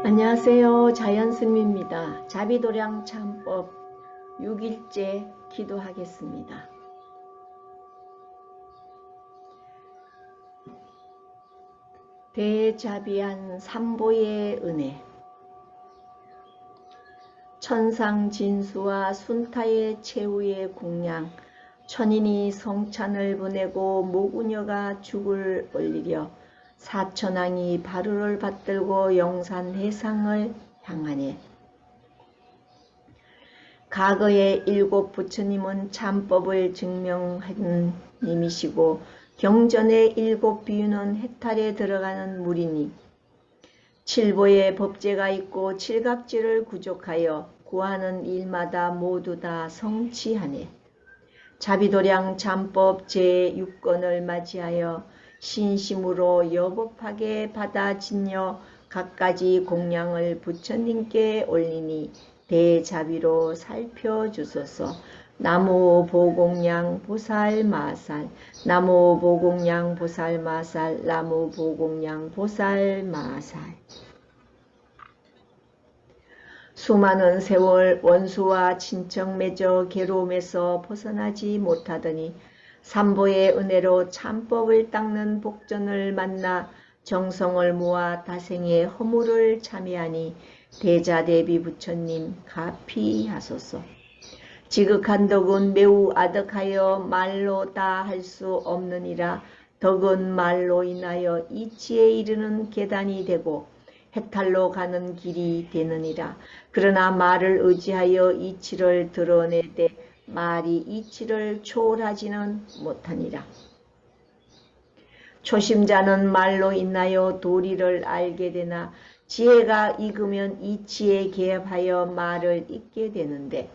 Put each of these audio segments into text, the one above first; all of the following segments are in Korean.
안녕하세요. 자연스님입니다. 자비도량 참법 6일째 기도하겠습니다. 대자비한 삼보의 은혜, 천상진수와 순타의 최후의 공양, 천인이 성찬을 보내고 모구녀가 죽을 올리려 사천왕이 바루를 받들고 영산 해상을 향하네. 과거의 일곱 부처님은 참법을 증명한 님이시고 경전의 일곱 비유는 해탈에 들어가는 물이니 칠보의 법제가 있고 칠각지를 구족하여 구하는 일마다 모두 다 성취하네. 자비도량 참법 제6권을 맞이하여 신심으로 여법하게 받아 진여 갖가지 공양을 부처님께 올리니 대자비로 살펴주소서. 나무 보공양 보살마살, 나무 보공양 보살마살, 나무 보공양 보살마살. 수많은 세월 원수와 친척 맺어 괴로움에서 벗어나지 못하더니 삼보의 은혜로 참법을 닦는 복전을 만나 정성을 모아 다생의 허물을 참여하니 대자대비 부처님 가피하소서. 지극한 덕은 매우 아득하여 말로 다 할 수 없느니라. 덕은 말로 인하여 이치에 이르는 계단이 되고 해탈로 가는 길이 되느니라. 그러나 말을 의지하여 이치를 드러내되 말이 이치를 초월하지는 못하니라. 초심자는 말로 인하여 도리를 알게 되나 지혜가 익으면 이치에 개합하여 말을 잇게 되는데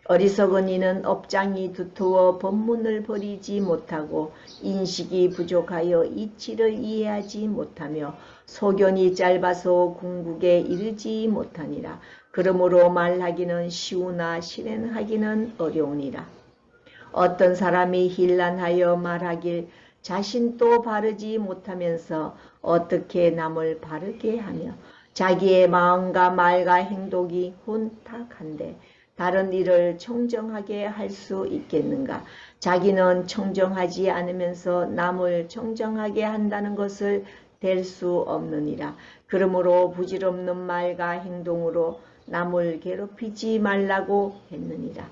어리석은 이는 업장이 두터워 법문을 버리지 못하고 인식이 부족하여 이치를 이해하지 못하며 소견이 짧아서 궁극에 이르지 못하니라. 그러므로 말하기는 쉬우나 실행하기는 어려우니라. 어떤 사람이 힐난하여 말하길 자신도 바르지 못하면서 어떻게 남을 바르게 하며 자기의 마음과 말과 행동이 혼탁한데 다른 일을 청정하게 할 수 있겠는가? 자기는 청정하지 않으면서 남을 청정하게 한다는 것을 될 수 없느니라. 그러므로 부질없는 말과 행동으로 남을 괴롭히지 말라고 했느니라.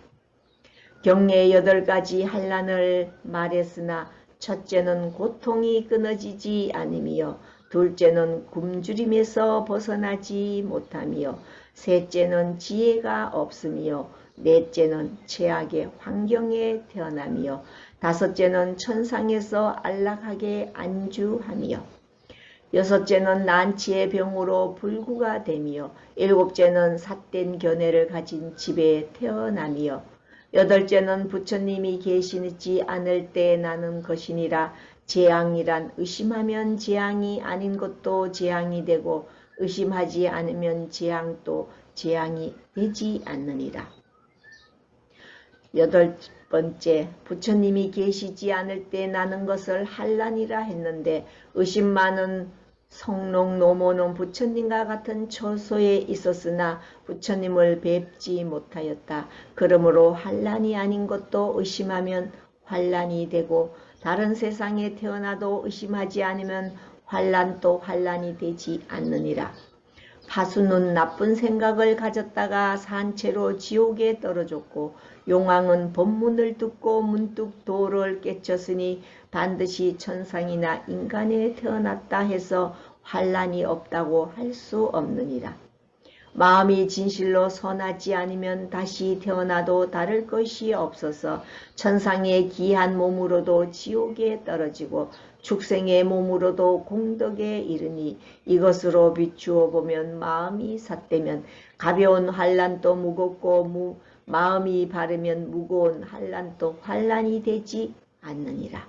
경례 8가지 한란을 말했으나 첫째는 고통이 끊어지지 않으며 둘째는 굶주림에서 벗어나지 못하며 셋째는 지혜가 없으며 넷째는 최악의 환경에 태어나며 다섯째는 천상에서 안락하게 안주하며 여섯째는 난치의 병으로 불구가 되며 일곱째는 삿된 견해를 가진 집에 태어나며 여덟째는 부처님이 계시지 않을 때 나는 것이니라. 재앙이란 의심하면 재앙이 아닌 것도 재앙이 되고 의심하지 않으면 재앙도 재앙이 되지 않느니라. 여덟 번째, 부처님이 계시지 않을 때 나는 것을 한란이라 했는데 의심 많은 성록 노모는 부처님과 같은 처소에 있었으나 부처님을 뵙지 못하였다. 그러므로 한란이 아닌 것도 의심하면 환란이 되고 다른 세상에 태어나도 의심하지 않으면 환란도 환란이 되지 않느니라. 파수는 나쁜 생각을 가졌다가 산채로 지옥에 떨어졌고 용왕은 법문을 듣고 문득 도를 깨쳤으니 반드시 천상이나 인간에 태어났다 해서 환란이 없다고 할 수 없느니라. 마음이 진실로 선하지 않으면 다시 태어나도 다를 것이 없어서 천상의 귀한 몸으로도 지옥에 떨어지고 축생의 몸으로도 공덕에 이르니 이것으로 비추어 보면 마음이 삿되면 가벼운 환란도 무겁고 마음이 바르면 무거운 환란도 환란이 되지 않느니라.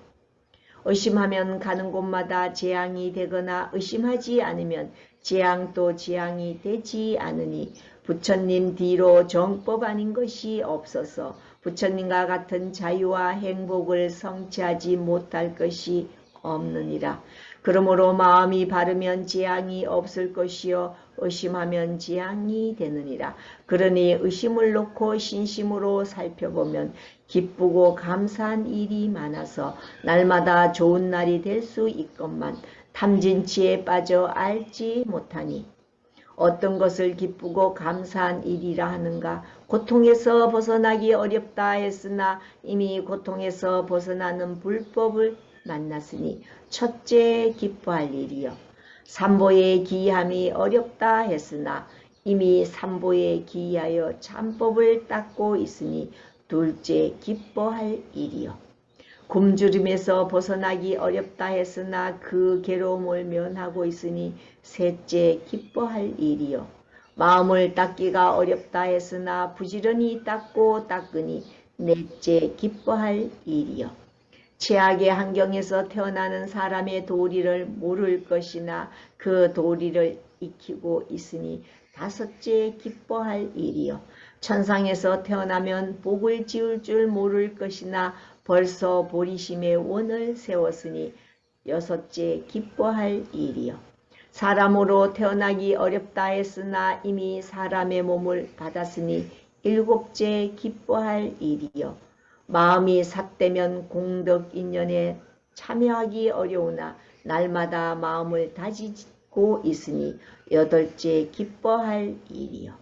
의심하면 가는 곳마다 재앙이 되거나 의심하지 않으면 재앙도 재앙이 되지 않으니 부처님 뒤로 정법 아닌 것이 없어서 부처님과 같은 자유와 행복을 성취하지 못할 것이 없느니라. 그러므로 마음이 바르면 재앙이 없을 것이요 의심하면 재앙이 되느니라. 그러니 의심을 놓고 신심으로 살펴보면 기쁘고 감사한 일이 많아서 날마다 좋은 날이 될 수 있건만 탐진치에 빠져 알지 못하니 어떤 것을 기쁘고 감사한 일이라 하는가. 고통에서 벗어나기 어렵다 했으나 이미 고통에서 벗어나는 불법을 만났으니 첫째 기뻐할 일이요. 삼보에 기이함이 어렵다 했으나 이미 삼보에 기이하여 참법을 닦고 있으니 둘째 기뻐할 일이요. 굶주림에서 벗어나기 어렵다 했으나 그 괴로움을 면하고 있으니 셋째 기뻐할 일이요. 마음을 닦기가 어렵다 했으나 부지런히 닦고 닦으니 넷째 기뻐할 일이요. 최악의 환경에서 태어나는 사람의 도리를 모를 것이나 그 도리를 익히고 있으니 다섯째 기뻐할 일이요. 천상에서 태어나면 복을 지을 줄 모를 것이나 벌써 보리심의 원을 세웠으니 여섯째 기뻐할 일이요. 사람으로 태어나기 어렵다 했으나 이미 사람의 몸을 받았으니 일곱째 기뻐할 일이요. 마음이 삿되면 공덕 인연에 참여하기 어려우나 날마다 마음을 다지고 있으니 여덟째 기뻐할 일이요.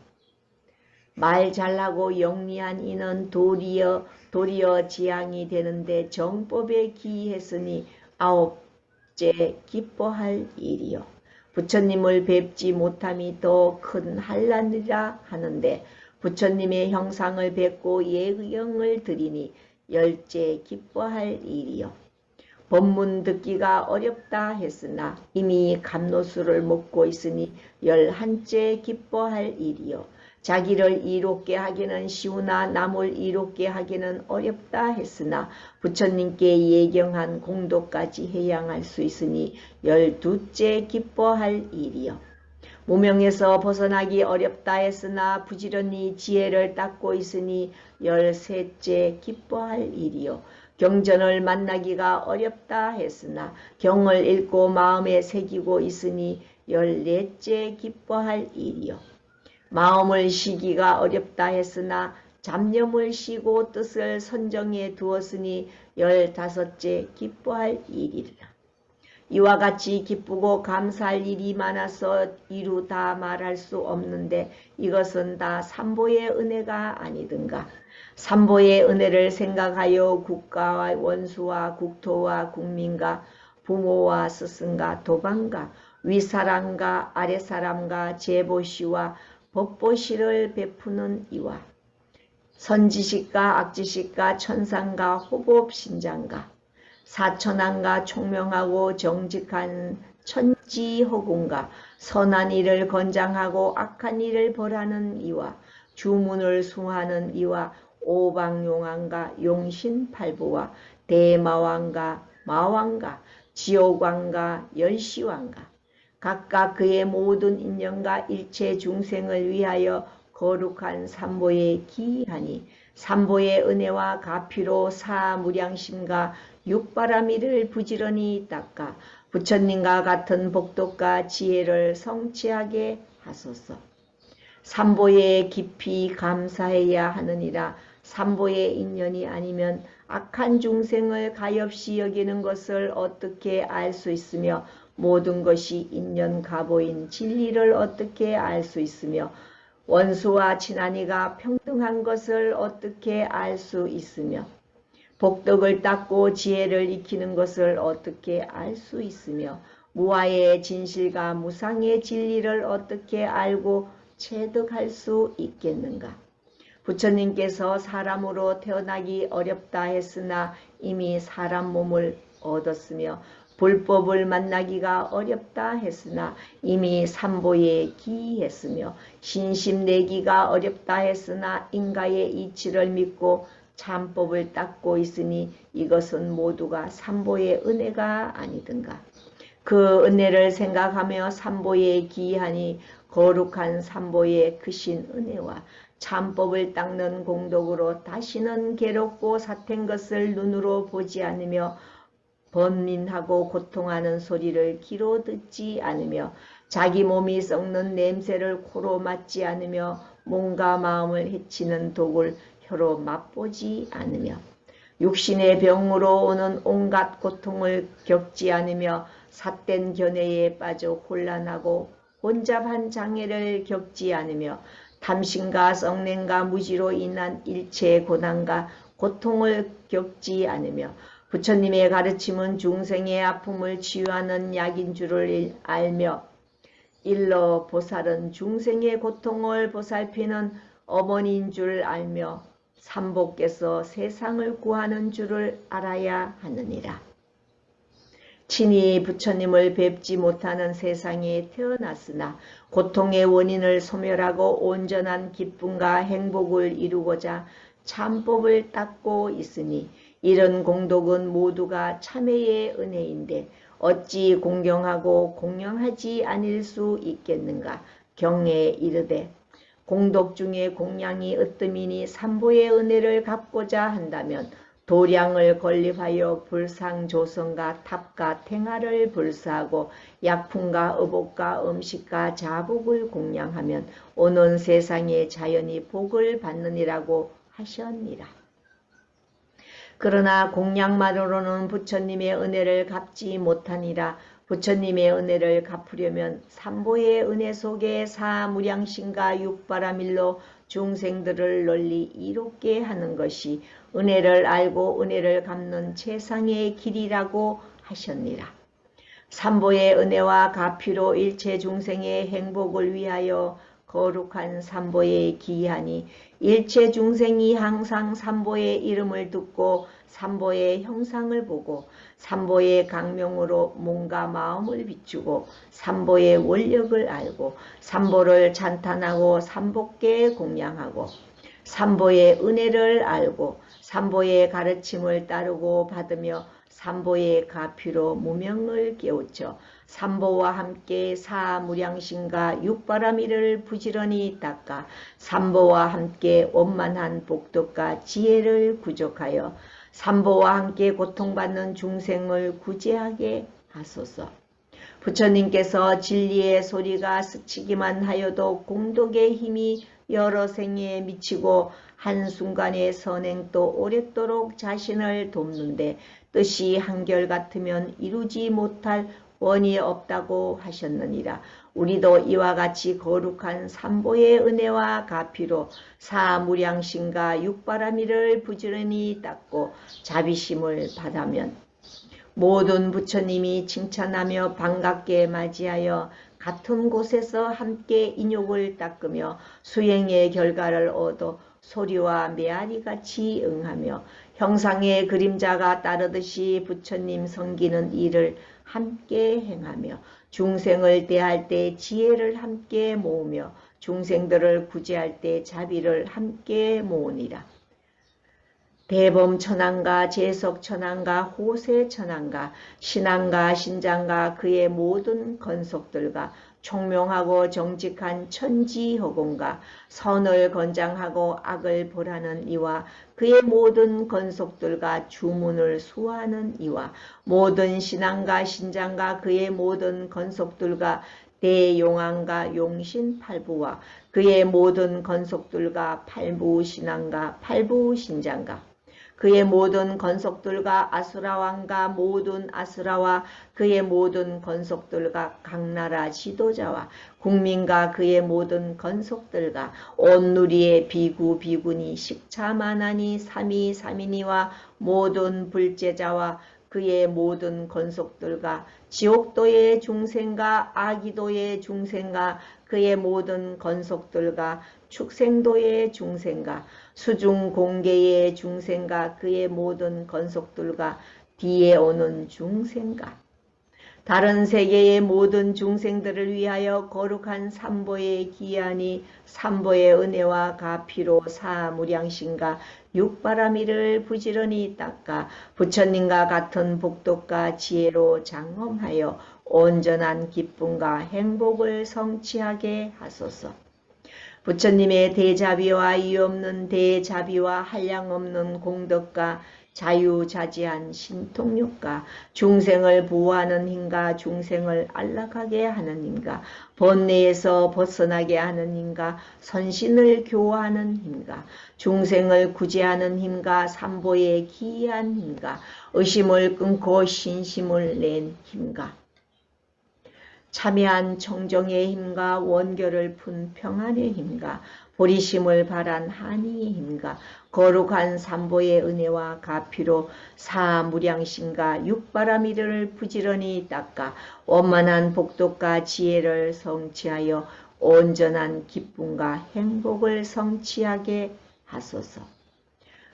말 잘하고 영리한 이는 도리어 지향이 되는데 정법에 기이했으니 아홉째 기뻐할 일이요. 부처님을 뵙지 못함이 더 큰 한란이라 하는데 부처님의 형상을 뵙고 예경을 드리니 열째 기뻐할 일이요. 법문 듣기가 어렵다 했으나 이미 감로수를 먹고 있으니 열한째 기뻐할 일이요. 자기를 이롭게 하기는 쉬우나 남을 이롭게 하기는 어렵다 했으나 부처님께 예경한 공도까지 해양할 수 있으니 열두째 기뻐할 일이요. 무명에서 벗어나기 어렵다 했으나 부지런히 지혜를 닦고 있으니 열셋째 기뻐할 일이요. 경전을 만나기가 어렵다 했으나 경을 읽고 마음에 새기고 있으니 열넷째 기뻐할 일이요. 마음을 쉬기가 어렵다 했으나 잡념을 쉬고 뜻을 선정해 두었으니 열다섯째 기뻐할 일이라. 이와 같이 기쁘고 감사할 일이 많아서 이루 다 말할 수 없는데 이것은 다 삼보의 은혜가 아니든가. 삼보의 은혜를 생각하여 국가와 원수와 국토와 국민과 부모와 스승과 도방과 윗사람과 아랫사람과 제보시와 법보시를 베푸는 이와 선지식과 악지식과 천상과 호법신장과 사천왕과 총명하고 정직한 천지허공과 선한 일을 권장하고 악한 일을 벌하는 이와 주문을 숭하는 이와 오방용왕과 용신팔부와 대마왕과 마왕과 지옥왕과 열시왕과 각각 그의 모든 인연과 일체 중생을 위하여 거룩한 삼보에 기이하니 삼보의 은혜와 가피로 사무량심과 육바라미를 부지런히 닦아 부처님과 같은 복덕과 지혜를 성취하게 하소서. 삼보에 깊이 감사해야 하느니라. 삼보의 인연이 아니면 악한 중생을 가엾이 여기는 것을 어떻게 알 수 있으며 모든 것이 인연가보인 진리를 어떻게 알 수 있으며 원수와 친한이가 평등한 것을 어떻게 알 수 있으며 복덕을 닦고 지혜를 익히는 것을 어떻게 알 수 있으며 무아의 진실과 무상의 진리를 어떻게 알고 체득할 수 있겠는가. 부처님께서 사람으로 태어나기 어렵다 했으나 이미 사람 몸을 얻었으며 불법을 만나기가 어렵다 했으나 이미 삼보에 기이했으며 신심내기가 어렵다 했으나 인가의 이치를 믿고 참법을 닦고 있으니 이것은 모두가 삼보의 은혜가 아니든가. 그 은혜를 생각하며 삼보에 기이하니 거룩한 삼보의 크신 은혜와 참법을 닦는 공덕으로 다시는 괴롭고 사태인 것을 눈으로 보지 않으며 번민하고 고통하는 소리를 귀로 듣지 않으며 자기 몸이 썩는 냄새를 코로 맡지 않으며 몸과 마음을 해치는 독을 혀로 맛보지 않으며 육신의 병으로 오는 온갖 고통을 겪지 않으며 삿된 견해에 빠져 혼란하고 혼잡한 장애를 겪지 않으며 탐심과 썩냄과 무지로 인한 일체의 고난과 고통을 겪지 않으며 부처님의 가르침은 중생의 아픔을 치유하는 약인 줄을 알며 일러 보살은 중생의 고통을 보살피는 어머니인 줄 알며 삼보께서 세상을 구하는 줄을 알아야 하느니라. 친히 부처님을 뵙지 못하는 세상에 태어났으나 고통의 원인을 소멸하고 온전한 기쁨과 행복을 이루고자 참법을 닦고 있으니 이런 공덕은 모두가 참회의 은혜인데 어찌 공경하고 공양하지 아닐 수 있겠는가. 경에 이르되 공덕 중에 공양이 으뜸이니 삼보의 은혜를 갚고자 한다면 도량을 건립하여 불상조성과 탑과 탱화를 불사하고 약품과 의복과 음식과 자복을 공양하면 오는 세상에 자연히 복을 받느니라고 하셨니라. 그러나 공양만으로는 부처님의 은혜를 갚지 못하니라. 부처님의 은혜를 갚으려면 삼보의 은혜 속에 사무량심과 육바라밀로 중생들을 널리 이롭게 하는 것이 은혜를 알고 은혜를 갚는 최상의 길이라고 하셨니라. 삼보의 은혜와 가피로 일체 중생의 행복을 위하여 거룩한 삼보에 기이하니 일체 중생이 항상 삼보의 이름을 듣고 삼보의 형상을 보고 삼보의 강명으로 몸과 마음을 비추고 삼보의 원력을 알고 삼보를 찬탄하고 삼보께 공양하고 삼보의 은혜를 알고 삼보의 가르침을 따르고 받으며 삼보의 가피로 무명을 깨우쳐 삼보와 함께 사무량심과 육바라밀을 부지런히 닦아 삼보와 함께 원만한 복덕과 지혜를 구족하여 삼보와 함께 고통받는 중생을 구제하게 하소서. 부처님께서 진리의 소리가 스치기만 하여도 공덕의 힘이 여러 생에 미치고 한순간의 선행도 오랫도록 자신을 돕는데 뜻이 한결같으면 이루지 못할 원이 없다고 하셨느니라. 우리도 이와 같이 거룩한 삼보의 은혜와 가피로 사무량심과 육바라밀을 부지런히 닦고 자비심을 받으면 모든 부처님이 칭찬하며 반갑게 맞이하여 같은 곳에서 함께 인욕을 닦으며 수행의 결과를 얻어 소리와 메아리같이 응하며 형상의 그림자가 따르듯이 부처님 섬기는 일을 함께 행하며 중생을 대할 때 지혜를 함께 모으며 중생들을 구제할 때 자비를 함께 모으니라. 대범천왕과 제석천왕과 호세천왕과 신왕과 신장과 그의 모든 건속들과 총명하고 정직한 천지허공과 선을 건장하고 악을 벌하는 이와 그의 모든 건속들과 주문을 수호하는 이와 모든 신왕과 신장과 그의 모든 건속들과 대용왕과 용신팔부와 그의 모든 건속들과 팔부신왕과 팔부신장과 그의 모든 건속들과 아수라왕과 모든 아수라와 그의 모든 건속들과 각나라 지도자와 국민과 그의 모든 건속들과 온 누리의 비구 비구니 식차만하니 삼위 삼인이와 모든 불제자와 그의 모든 건속들과 지옥도의 중생과 아기도의 중생과 그의 모든 건속들과 축생도의 중생과 수중공계의 중생과 그의 모든 건속들과 뒤에 오는 중생과 다른 세계의 모든 중생들을 위하여 거룩한 삼보의 기한이 삼보의 은혜와 가피로 사무량심과 육바라밀을 부지런히 닦아 부처님과 같은 복덕과 지혜로 장엄하여 온전한 기쁨과 행복을 성취하게 하소서. 부처님의 대자비와 이없는 대자비와 한량없는 공덕과 자유자재한 신통력과 중생을 보호하는 힘과 중생을 안락하게 하는 힘과 번뇌에서 벗어나게 하는 힘과 선신을 교화하는 힘과 중생을 구제하는 힘과 삼보에 기이한 힘과 의심을 끊고 신심을 낸 힘과 참여한 청정의 힘과 원결을 푼 평안의 힘과 보리심을 발한 한의의 힘과 거룩한 삼보의 은혜와 가피로 사무량심과 육바라미를 부지런히 닦아 원만한 복덕과 지혜를 성취하여 온전한 기쁨과 행복을 성취하게 하소서.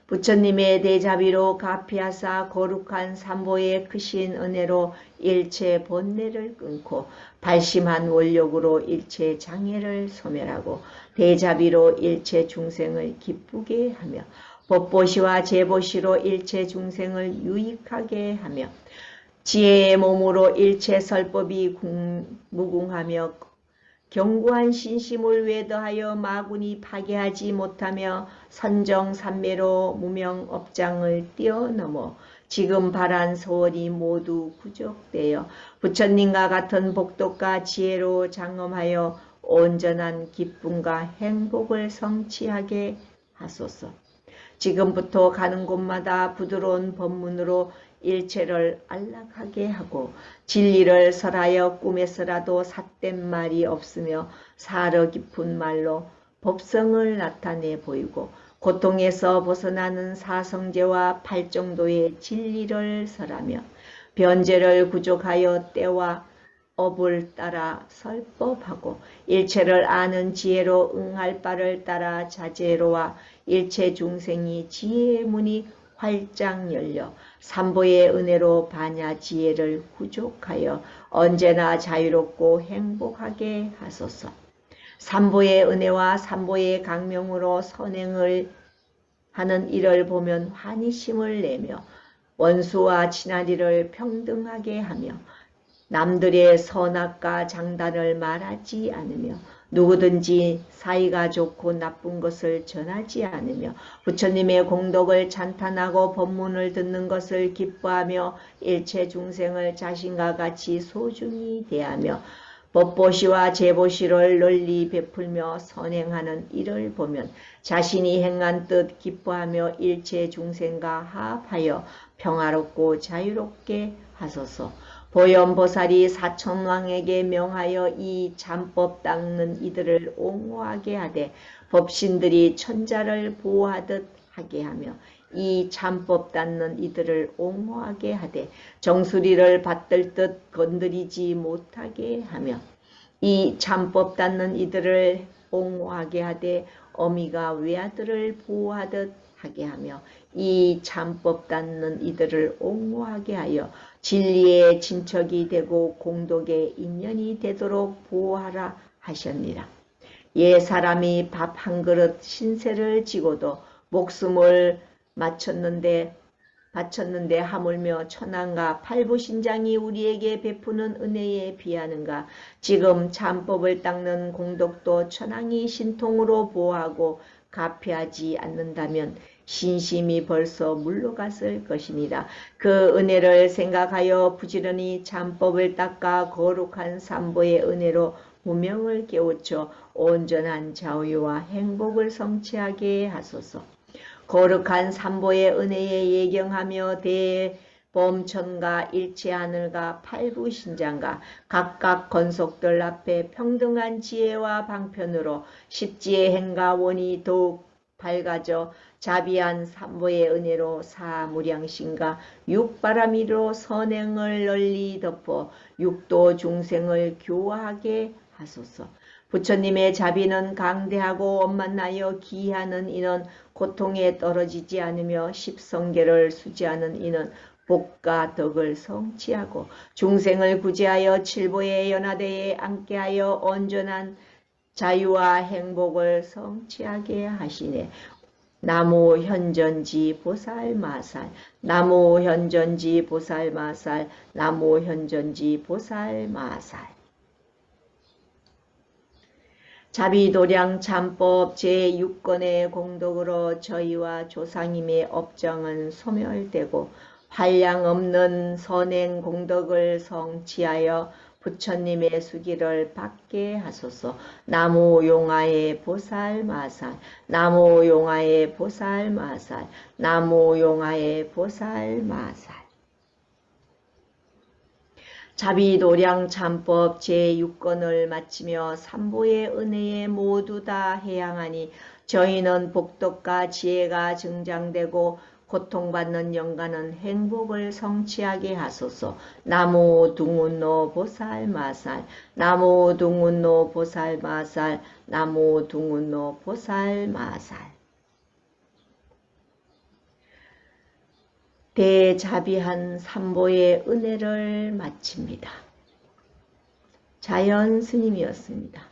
부처님의 대자비로 가피하사 거룩한 삼보의 크신 은혜로 일체 번뇌를 끊고 발심한 원력으로 일체 장애를 소멸하고 대자비로 일체 중생을 기쁘게 하며 법보시와 제보시로 일체 중생을 유익하게 하며 지혜의 몸으로 일체 설법이 무궁하며 견고한 신심을 외도하여 마군이 파괴하지 못하며 선정산매로 무명업장을 뛰어넘어 지금 바란 소원이 모두 구족되어 부처님과 같은 복덕과 지혜로 장엄하여 온전한 기쁨과 행복을 성취하게 하소서. 지금부터 가는 곳마다 부드러운 법문으로 일체를 안락하게 하고 진리를 설하여 꿈에서라도 삿된 말이 없으며 사러 깊은 말로 법성을 나타내 보이고 고통에서 벗어나는 사성제와 팔정도의 진리를 설하며 변제를 구족하여 때와 업을 따라 설법하고 일체를 아는 지혜로 응할 바를 따라 자제로와 일체 중생이 지혜의 문이 활짝 열려 삼보의 은혜로 반야 지혜를 구족하여 언제나 자유롭고 행복하게 하소서. 삼보의 은혜와 삼보의 강명으로 선행을 하는 이를 보면 환희심을 내며 원수와 친하리를 평등하게 하며 남들의 선악과 장단을 말하지 않으며 누구든지 사이가 좋고 나쁜 것을 전하지 않으며 부처님의 공덕을 찬탄하고 법문을 듣는 것을 기뻐하며 일체 중생을 자신과 같이 소중히 대하며 법보시와 제보시를 널리 베풀며 선행하는 이를 보면 자신이 행한 뜻 기뻐하며 일체 중생과 합하여 평화롭고 자유롭게 하소서. 보현보살이 사천왕에게 명하여 이 잠법 닦는 이들을 옹호하게 하되 법신들이 천자를 보호하듯 하게 하며 이 잠법 닦는 이들을 옹호하게 하되 정수리를 받들 듯 건드리지 못하게 하며 이 잠법 닦는 이들을 옹호하게 하되 어미가 외아들을 보호하듯 하게 하며 이 잠법 닦는 이들을 옹호하게 하여 진리의 진척이 되고 공덕의 인연이 되도록 보호하라 하셨니라. 예 사람이 밥 한 그릇 신세를 지고도 목숨을 바쳤는데 하물며 천황과 팔부신장이 우리에게 베푸는 은혜에 비하는가. 지금 잠법을 닦는 공덕도 천황이 신통으로 보호하고 가피하지 않는다면 신심이 벌써 물러갔을 것이니라. 그 은혜를 생각하여 부지런히 잠법을 닦아 거룩한 삼보의 은혜로 무명을 깨우쳐 온전한 자유와 행복을 성취하게 하소서. 거룩한 삼보의 은혜에 예경하며 대범천과 일체하늘과 팔부신장과 각각 건속들 앞에 평등한 지혜와 방편으로 십지의 행과 원이 더욱 밝아져 자비한 삼보의 은혜로 사무량심과 육바라미로 선행을 널리 덮어 육도 중생을 교화하게 하소서. 부처님의 자비는 강대하고 원만하여 기이하는 이는 고통에 떨어지지 않으며 십성계를 수지하는 이는 복과 덕을 성취하고 중생을 구제하여 칠보의 연화대에 앉게 하여 온전한 자유와 행복을 성취하게 하시네. 나무 현전지 보살마살, 나무 현전지 보살마살, 나무 현전지 보살마살. 자비도량 참법 제6권의 공덕으로 저희와 조상님의 업정은 소멸되고 한량 없는 선행 공덕을 성취하여 부처님의 수기를 받게 하소서. 나무 용화의 보살 마살, 나무 용화의 보살 마살, 나무 용화의 보살 마살. 자비도량 참법 제6권을 마치며 삼보의 은혜에 모두 다 해양하니 저희는 복덕과 지혜가 증장되고 고통받는 영가는 행복을 성취하게 하소서. 나무 둥운노 보살 마살, 나무 둥운노 보살 마살, 나무 둥운노 보살 마살. 대자비한 삼보의 은혜를 마칩니다. 자연 스님이었습니다.